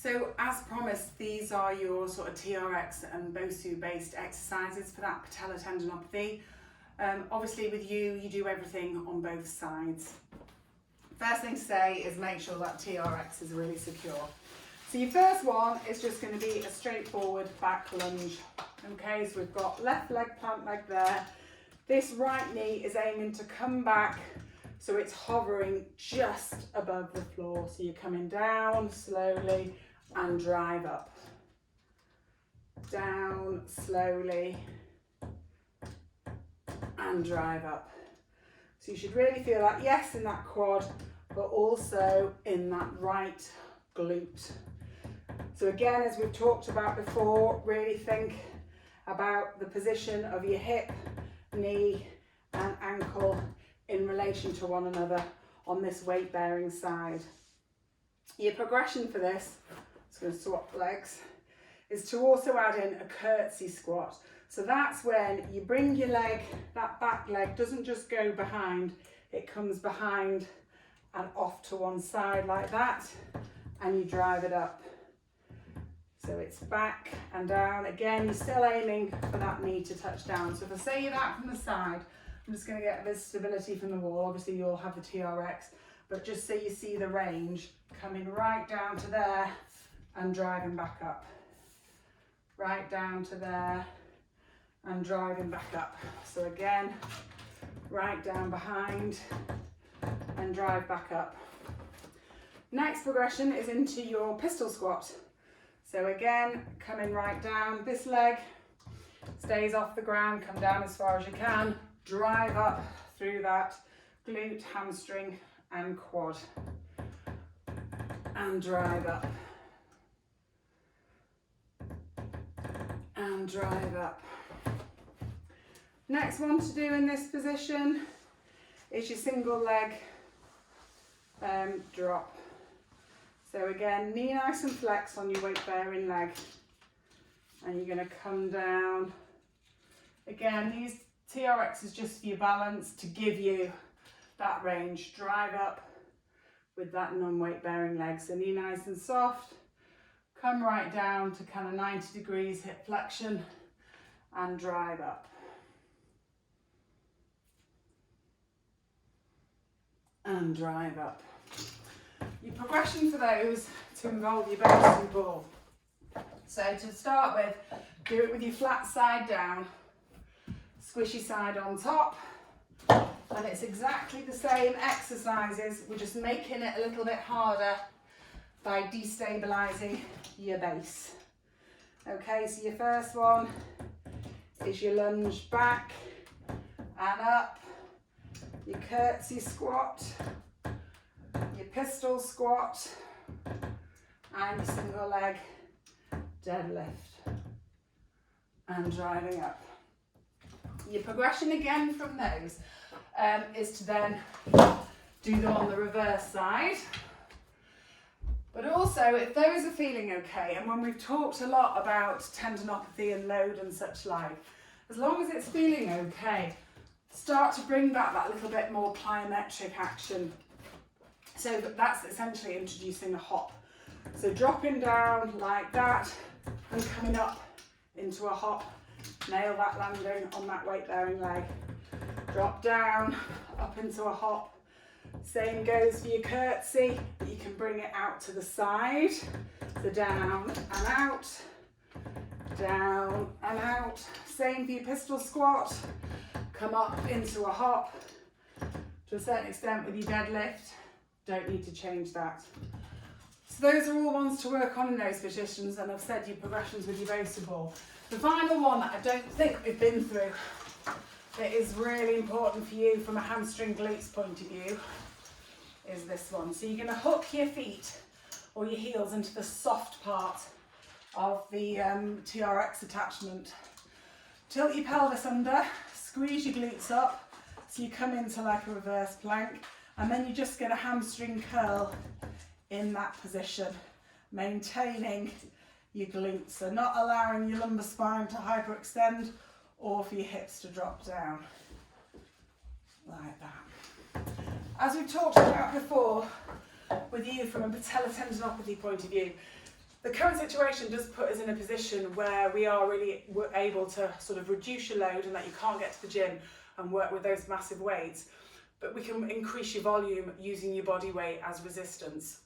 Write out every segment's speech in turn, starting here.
So as promised, these are your sort of TRX and BOSU based exercises for that patella tendinopathy. Obviously with you do everything on both sides. First thing to say is make sure that TRX is really secure. So your first one is just going to be a straightforward back lunge. Okay, so we've got left leg, plant leg there. This right knee is aiming to come back so it's hovering just above the floor. So you're coming down slowly and drive up. Down slowly and drive up. So you should really feel that, yes, in that quad, but also in that right glute. So again, as we've talked about before, really think about the position of your hip, knee and ankle in relation to one another on this weight bearing side. Your progression for this, just going to swap legs, is to also add in a curtsy squat. So that's when you bring your leg, that back leg doesn't just go behind, it comes behind and off to one side like that, and you drive it up. So it's back and down. Again, you're still aiming for that knee to touch down. So if I say that from the side, I'm just going to get a bit of stability from the wall. Obviously you'll have the TRX, but just so you see the range, coming right down to there and driving back up. Right down to there and driving back up. So again, right down behind and drive back up. Next progression is into your pistol squat. So again, coming right down, this leg stays off the ground, come down as far as you can, drive up through that glute, hamstring and quad, and drive up, and drive up. Next one to do in this position is your single leg drop. So again, knee nice and flexed on your weight bearing leg, and you're going to come down. Again, these TRX is just for your balance, to give you that range. Drive up with that non-weight bearing leg. So knee nice and soft, come right down to kind of 90 degrees hip flexion and drive up. And drive up. Your progression for those to involve your BOSU ball. So to start with, do it with your flat side down, squishy side on top, and it's exactly the same exercises, we're just making it a little bit harder by destabilising your base. Okay, so your first one is your lunge back and up, your curtsy squat, your pistol squat, and your single leg deadlift, and driving up. Your progression again from those is to then do them on the reverse side. But also, if those are feeling okay, and when we've talked a lot about tendinopathy and load and such like, as long as it's feeling okay, start to bring back that little bit more plyometric action. So that's essentially introducing a hop. So dropping down like that and coming up into a hop. Nail that landing on that weight bearing leg. Drop down, up into a hop. Same goes for your curtsy, but you can bring it out to the side. So down and out, down and out. Same for your pistol squat. Come up into a hop. To a certain extent with your deadlift, don't need to change that. So those are all ones to work on in those positions, and I've said your progressions with your BOSU ball. The final one that I don't think we've been through, that is really important for you from a hamstring glutes point of view, is this one. So you're going to hook your feet or your heels into the soft part of the TRX attachment. Tilt your pelvis under, squeeze your glutes up, so you come into like a reverse plank, and then you just get a hamstring curl in that position, maintaining your glutes, so not allowing your lumbar spine to hyperextend or for your hips to drop down, like that. As we've talked about before with you from a patella tendinopathy point of view, The current situation does put us in a position where we are really able to sort of reduce your load and that you can't get to the gym and work with those massive weights, but we can increase your volume using your body weight as resistance.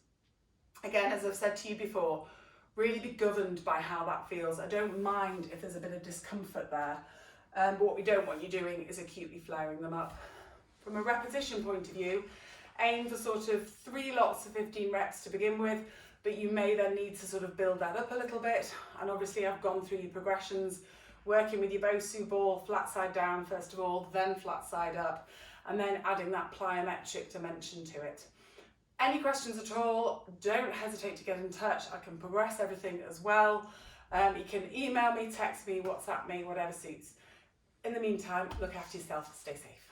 Again, as I've said to you before, really be governed by how that feels. I don't mind if there's a bit of discomfort there, but what we don't want you doing is acutely flaring them up. From a repetition point of view, aim for sort of 3 lots of 15 reps to begin with, but you may then need to sort of build that up a little bit. And obviously I've gone through your progressions, working with your BOSU ball, flat side down first of all, then flat side up, and then adding that plyometric dimension to it. Any questions at all, don't hesitate to get in touch. I can progress everything as well. You can email me, text me, WhatsApp me, whatever suits. In the meantime, look after yourself, stay safe.